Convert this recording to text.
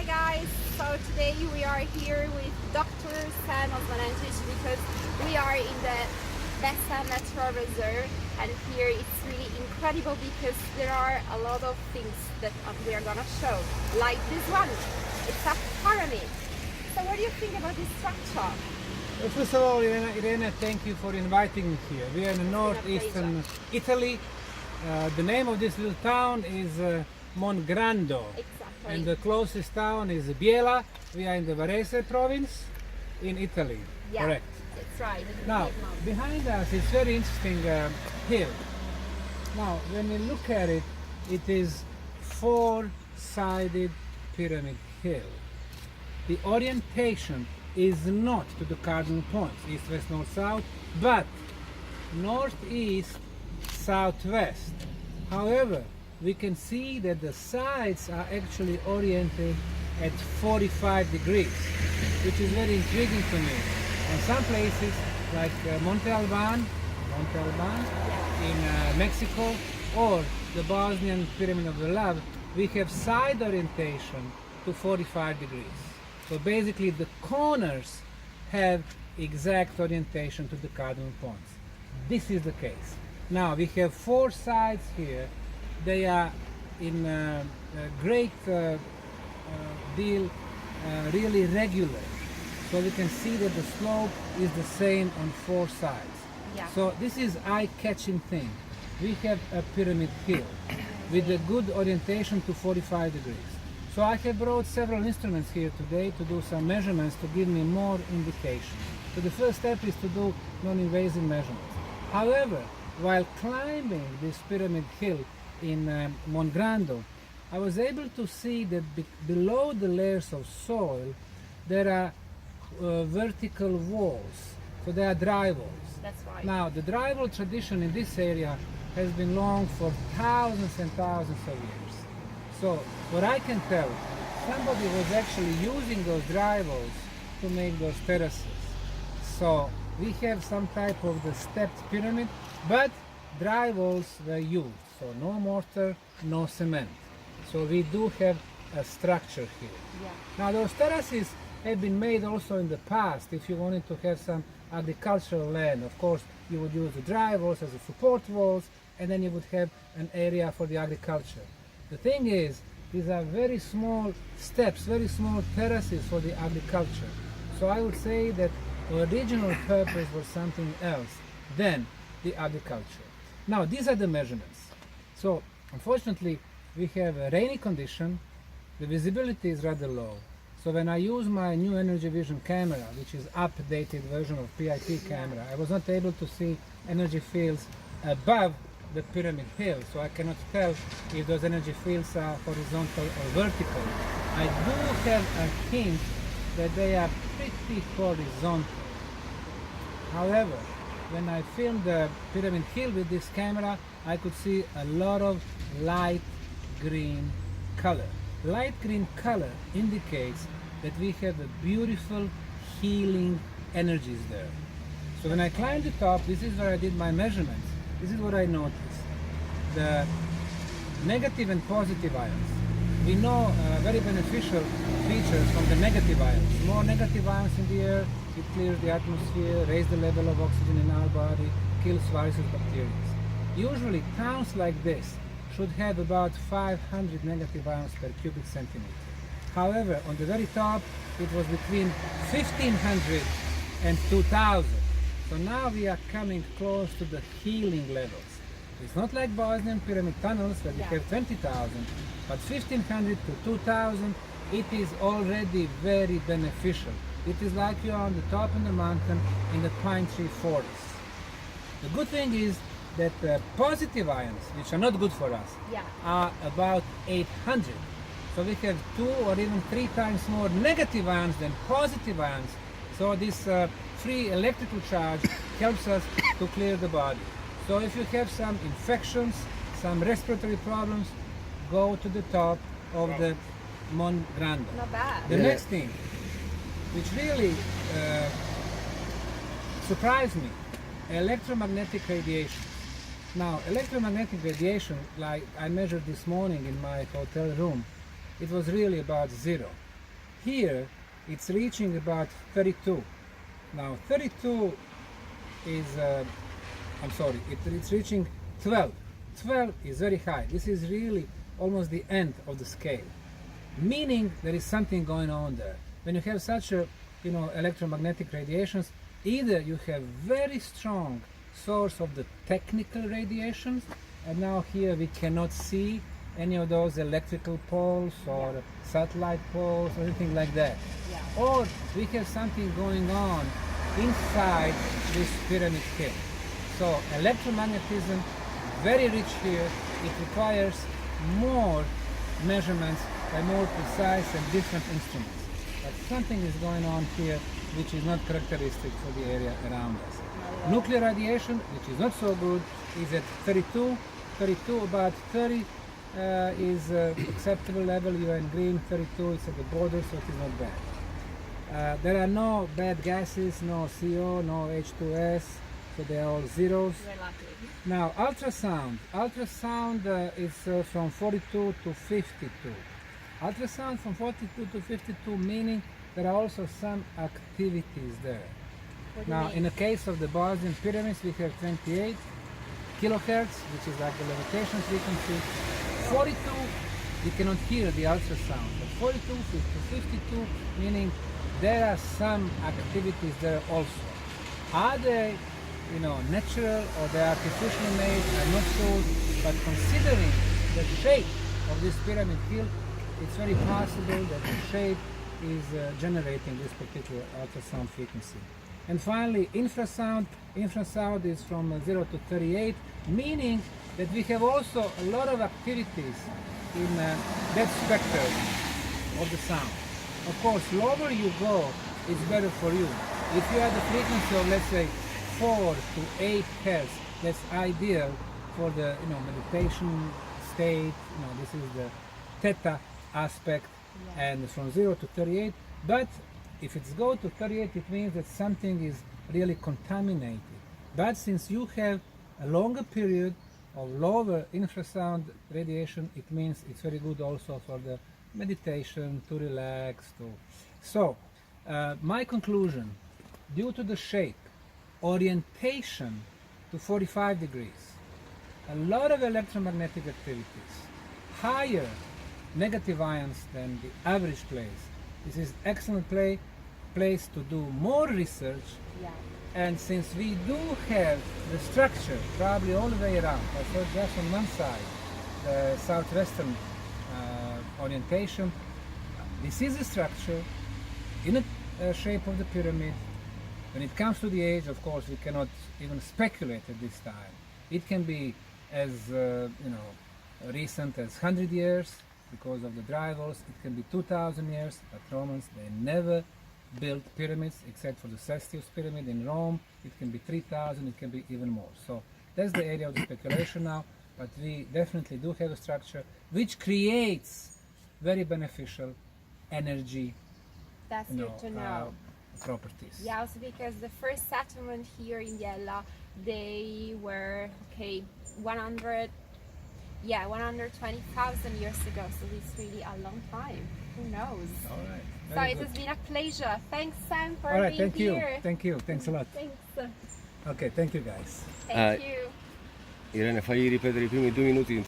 Hi guys, so today we are here with Dr. Osmanagich because we are in the Bessa Natural Reserve, and here it's really incredible because there are a lot of things that we are gonna show, like this one. It's a pyramid. So what do you think about this structure? Well, first of all, Irene, thank you for inviting me here. We are in northeastern Italy. The name of this little town is Mongrando. Exactly. And the closest town is Biella. We are in the Varese province in Italy. Yeah, correct. that's right. Now, behind us is very interesting hill. Now, when you look at it, it is four-sided pyramid hill. The orientation is not to the cardinal points, east, west, north, south, but northeast, southwest. However, we can see that the sides are actually oriented at 45 degrees, which is very intriguing to me. And some places like Monte Alban in Mexico, or the Bosnian Pyramid of the Love, we have side orientation to 45 degrees. So basically the corners have exact orientation to the cardinal points. This is the case. Now we have four sides here. They are in a great deal really regular. So we can see that the slope is the same on four sides. Yeah. So this is eye-catching thing. We have a pyramid hill with a good orientation to 45 degrees. So I have brought several instruments here today to do some measurements to give me more indication. So the first step is to do non-invasive measurements. However, while climbing this pyramid hill in Mongrando, I was able to see that below the layers of soil there are vertical walls. So they are dry walls. That's right. Now the dry wall tradition in this area has been long for thousands and thousands of years. So what I can tell, somebody was actually using those dry walls to make those terraces. So we have some type of the stepped pyramid, but dry walls were used. So no mortar, no cement. So we do have a structure here. Yeah. Now those terraces have been made also in the past. If you wanted to have some agricultural land, of course you would use the dry walls as a support walls, and then you would have an area for the agriculture. The thing is, these are very small steps, very small terraces for the agriculture. So I would say that the original purpose was something else than the agriculture. Now these are the measurements. So unfortunately we have a rainy condition, the visibility is rather low. So when I use my new energy vision camera, which is updated version of PIP camera, I was not able to see energy fields above the pyramid hill, so I cannot tell if those energy fields are horizontal or vertical. I do have a hint that they are pretty horizontal. However, when I filmed the pyramid hill with this camera, I could see a lot of light green color. Light green color indicates that we have a beautiful healing energies there. So when I climbed the top, this is where I did my measurements. This is what I noticed. The negative and positive ions. We know very beneficial features from the negative ions. More negative ions in the air, it clears the atmosphere, raises the level of oxygen in our body, kills viruses, bacteria. Usually towns like this should have about 500 negative ions per cubic centimeter. However, on the very top, it was between 1500 and 2000. So now we are coming close to the healing levels. It's not like Bosnian pyramid tunnels where we have 20,000, but 1500 to 2000, it is already very beneficial. It is like you are on the top of the mountain in the pine tree forest. The good thing is that positive ions, which are not good for us, are about 800. So we have 2 or even 3 times more negative ions than positive ions. So this free electrical charge helps us to clear the body. So if you have some infections, some respiratory problems, go to the top of the Mongrando. Not bad. The next thing, which really surprised me, electromagnetic radiation. Now, electromagnetic radiation, like I measured this morning in my hotel room, it was really about 0. Here, it's reaching about 32. Now, 32 is, it's reaching 12. 12 is very high. This is really almost the end of the scale, meaning there is something going on there. When you have such a, electromagnetic radiations, either you have very strong source of the technical radiations, and now here we cannot see any of those electrical poles or satellite poles or anything like that. Yeah. Or we have something going on inside this pyramid hill. So electromagnetism, very rich here. It requires more measurements by more precise and different instruments. But something is going on here which is not characteristic for the area around us. Nuclear radiation, which is not so good, is at 32, about 30 is acceptable level. You are in green, 32 is at the border, so it is not bad. There are no bad gases, no CO, no H2S, so they are all zeros. We're lucky. Now ultrasound is from 42 to 52. Ultrasound from 42 to 52, meaning there are also some activities there. What do you Now, mean? in the case of the Bosnian pyramids, we have 28 kilohertz, which is like the levitation frequency. 42, we cannot hear the ultrasound, but 42 to 52, meaning there are some activities there also. Are they, natural or they are artificially made? I'm not sure, but considering the shape of this pyramid hill, it's very possible that the shape is generating this particular ultrasound frequency. And finally, infrasound. Infrasound is from 0 to 38, meaning that we have also a lot of activities in that spectrum of the sound. Of course, lower you go, it's better for you. If you have the frequency of, let's say, 4 to 8 hertz, that's ideal for the meditation state. This is the theta aspect, and from 0 to 38. But if it's go to 38, it means that something is really contaminated. But since you have a longer period of lower infrasound radiation, it means it's very good also for the meditation, to relax. So, my conclusion, due to the shape, orientation to 45 degrees, a lot of electromagnetic activities, higher negative ions than the average place. This is excellent place to do more research. Yeah. And since we do have the structure probably all the way around, so just on one side, the southwestern orientation, this is a structure in a shape of the pyramid. When it comes to the age, of course, we cannot even speculate at this time. It can be as recent as 100 years because of the drivers. It can be 2,000 years, but Romans, they never built pyramids except for the Cestius pyramid in Rome. It can be 3,000, it can be even more. So that's the area of the speculation now, but we definitely do have a structure which creates very beneficial energy That's good to know. properties. Yeah, also because the first settlement here in Biella, they were 120,000 years ago, so it's really a long time. Who knows? All right. So Very it good. has been a pleasure. Thanks, Sam, for All right, being thank you. here. Thank you. Thanks a lot. Thanks. Okay, thank you guys. Thank you. Irene, fai ripetere i primi 2 minuti.